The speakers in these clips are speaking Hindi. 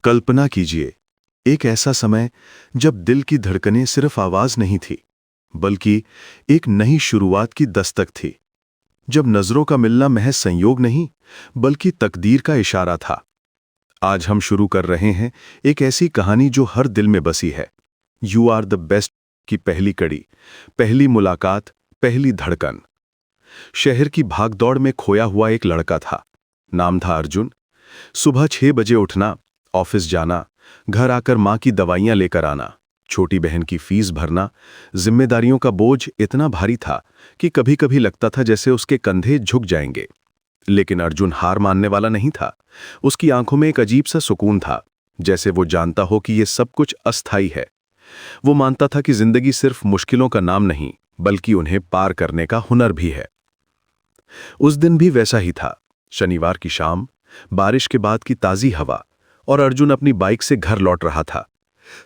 कल्पना कीजिए, एक ऐसा समय जब दिल की धड़कनें सिर्फ आवाज नहीं थी, बल्कि एक नई शुरुआत की दस्तक थी। जब नजरों का मिलना महज संयोग नहीं, बल्कि तकदीर का इशारा था। आज हम शुरू कर रहे हैं एक ऐसी कहानी जो हर दिल में बसी है। यू आर द बेस्ट की पहली कड़ी, पहली मुलाकात, पहली धड़कन। शहर की भागदौड़ में खोया हुआ एक लड़का था। नाम था अर्जुन। सुबह 6 बजे उठना, ऑफिस जाना, घर आकर माँ की दवाइयाँ लेकर आना, छोटी बहन की फीस भरना। जिम्मेदारियों का बोझ इतना भारी था कि कभी-कभी लगता था जैसे उसके कंधे झुक जाएंगे। लेकिन अर्जुन हार मानने वाला नहीं था। उसकी आंखों में एक अजीब सा सुकून था, जैसे वो जानता हो कि ये सब कुछ अस्थायी है। वो मानता था कि जिंदगी सिर्फ मुश्किलों का नाम नहीं, बल्कि उन्हें पार करने का हुनर भी है। उस दिन भी वैसा ही था। शनिवार की शाम, बारिश के बाद की ताजी हवा, और अर्जुन अपनी बाइक से घर लौट रहा था।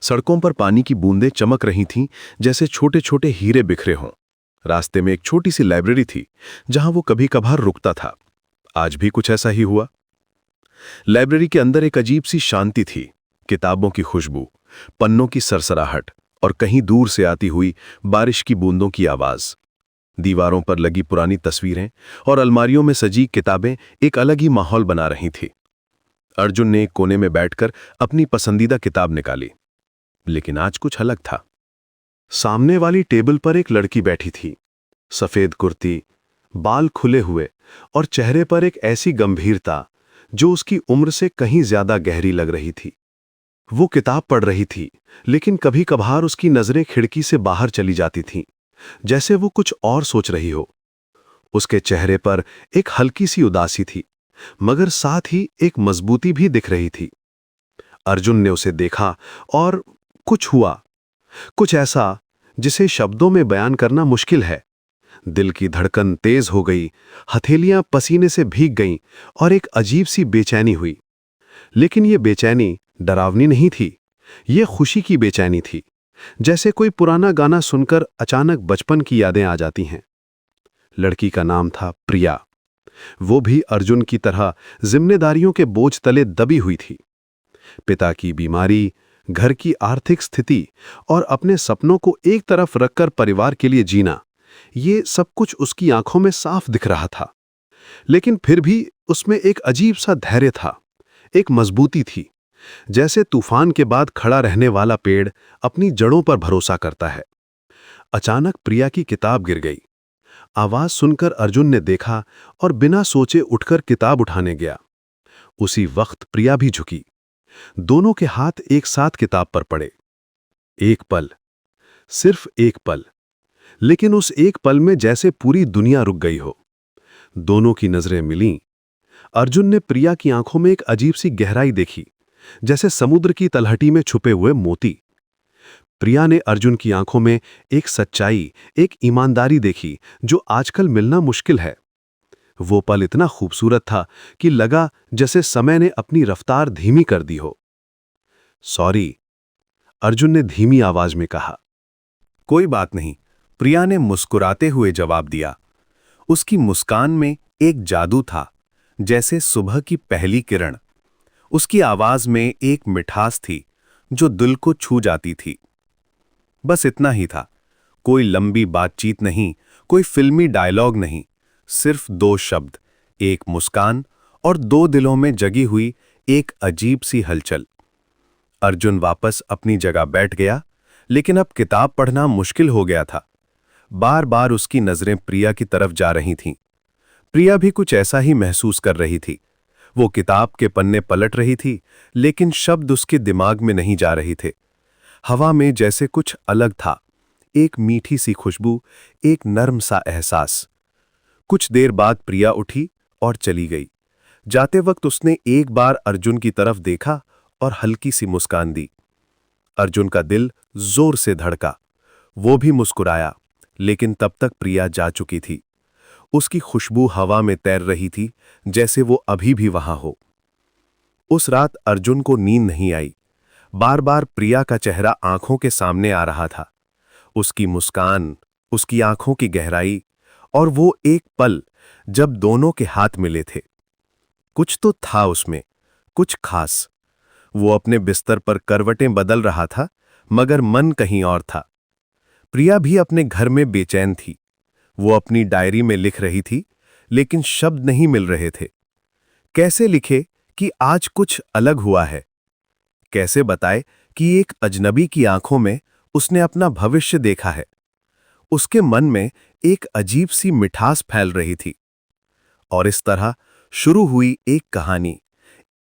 सड़कों पर पानी की बूंदें चमक रही थीं, जैसे छोटे छोटे हीरे बिखरे हों। रास्ते में एक छोटी सी लाइब्रेरी थी, जहां वो कभी कभार रुकता था। आज भी कुछ ऐसा ही हुआ। लाइब्रेरी के अंदर एक अजीब सी शांति थी। किताबों की खुशबू, पन्नों की सरसराहट, और कहीं दूर से आती हुई बारिश की बूंदों की आवाज। दीवारों पर लगी पुरानी तस्वीरें और अलमारियों में सजी किताबें एक अलग ही माहौल बना रही थी। अर्जुन ने एक कोने में बैठकर अपनी पसंदीदा किताब निकाली। लेकिन आज कुछ अलग था। सामने वाली टेबल पर एक लड़की बैठी थी। सफेद कुर्ती, बाल खुले हुए, और चेहरे पर एक ऐसी गंभीरता जो उसकी उम्र से कहीं ज्यादा गहरी लग रही थी। वो किताब पढ़ रही थी, लेकिन कभी कभार उसकी नजरें खिड़की से बाहर चली जाती थीं, जैसे वो कुछ और सोच रही हो। उसके चेहरे पर एक हल्की सी उदासी थी, मगर साथ ही एक मजबूती भी दिख रही थी। अर्जुन ने उसे देखा और कुछ हुआ, कुछ ऐसा जिसे शब्दों में बयान करना मुश्किल है। दिल की धड़कन तेज हो गई, हथेलियां पसीने से भीग गईं, और एक अजीब सी बेचैनी हुई। लेकिन ये बेचैनी डरावनी नहीं थी, ये खुशी की बेचैनी थी, जैसे कोई पुराना गाना सुनकर अचानक बचपन की यादें आ जाती हैं। लड़की का नाम था प्रिया। वो भी अर्जुन की तरह जिम्मेदारियों के बोझ तले दबी हुई थी। पिता की बीमारी, घर की आर्थिक स्थिति, और अपने सपनों को एक तरफ रखकर परिवार के लिए जीना, ये सब कुछ उसकी आंखों में साफ दिख रहा था। लेकिन फिर भी उसमें एक अजीब सा धैर्य था, एक मजबूती थी, जैसे तूफान के बाद खड़ा रहने वाला पेड़ अपनी जड़ों पर भरोसा करता है। अचानक प्रिया की किताब गिर गई। आवाज सुनकर अर्जुन ने देखा और बिना सोचे उठकर किताब उठाने गया। उसी वक्त प्रिया भी झुकी। दोनों के हाथ एक साथ किताब पर पड़े। एक पल, सिर्फ एक पल, लेकिन उस एक पल में जैसे पूरी दुनिया रुक गई हो। दोनों की नजरें मिलीं। अर्जुन ने प्रिया की आंखों में एक अजीब सी गहराई देखी, जैसे समुद्र की तलहटी में छुपे हुए मोती। प्रिया ने अर्जुन की आंखों में एक सच्चाई, एक ईमानदारी देखी जो आजकल मिलना मुश्किल है। वो पल इतना खूबसूरत था कि लगा जैसे समय ने अपनी रफ्तार धीमी कर दी हो। सॉरी, अर्जुन ने धीमी आवाज में कहा। कोई बात नहीं, प्रिया ने मुस्कुराते हुए जवाब दिया। उसकी मुस्कान में एक जादू था, जैसे सुबह की पहली किरण। उसकी आवाज में एक मिठास थी जो दिल को छू जाती थी। बस इतना ही था, कोई लंबी बातचीत नहीं, कोई फिल्मी डायलॉग नहीं, सिर्फ दो शब्द, एक मुस्कान और दो दिलों में जगी हुई एक अजीब सी हलचल। अर्जुन वापस अपनी जगह बैठ गया, लेकिन अब किताब पढ़ना मुश्किल हो गया था। बार बार उसकी नजरें प्रिया की तरफ जा रही थीं। प्रिया भी कुछ ऐसा ही महसूस कर रही थी। वो किताब के पन्ने पलट रही थी, लेकिन शब्द उसके दिमाग में नहीं जा रहे थे। हवा में जैसे कुछ अलग था, एक मीठी सी खुशबू, एक नर्म सा एहसास। कुछ देर बाद प्रिया उठी और चली गई। जाते वक्त उसने एक बार अर्जुन की तरफ देखा और हल्की सी मुस्कान दी। अर्जुन का दिल जोर से धड़का। वो भी मुस्कुराया, लेकिन तब तक प्रिया जा चुकी थी। उसकी खुशबू हवा में तैर रही थी, जैसे वो अभी भी वहां हो। उस रात अर्जुन को नींद नहीं आई। बार बार प्रिया का चेहरा आंखों के सामने आ रहा था। उसकी मुस्कान, उसकी आंखों की गहराई, और वो एक पल जब दोनों के हाथ मिले थे। कुछ तो था उसमें, कुछ खास। वो अपने बिस्तर पर करवटें बदल रहा था, मगर मन कहीं और था। प्रिया भी अपने घर में बेचैन थी। वो अपनी डायरी में लिख रही थी, लेकिन शब्द नहीं मिल रहे थे। कैसे लिखे कि आज कुछ अलग हुआ है? कैसे बताए कि एक अजनबी की आंखों में उसने अपना भविष्य देखा है? उसके मन में एक अजीब सी मिठास फैल रही थी। और इस तरह शुरू हुई एक कहानी,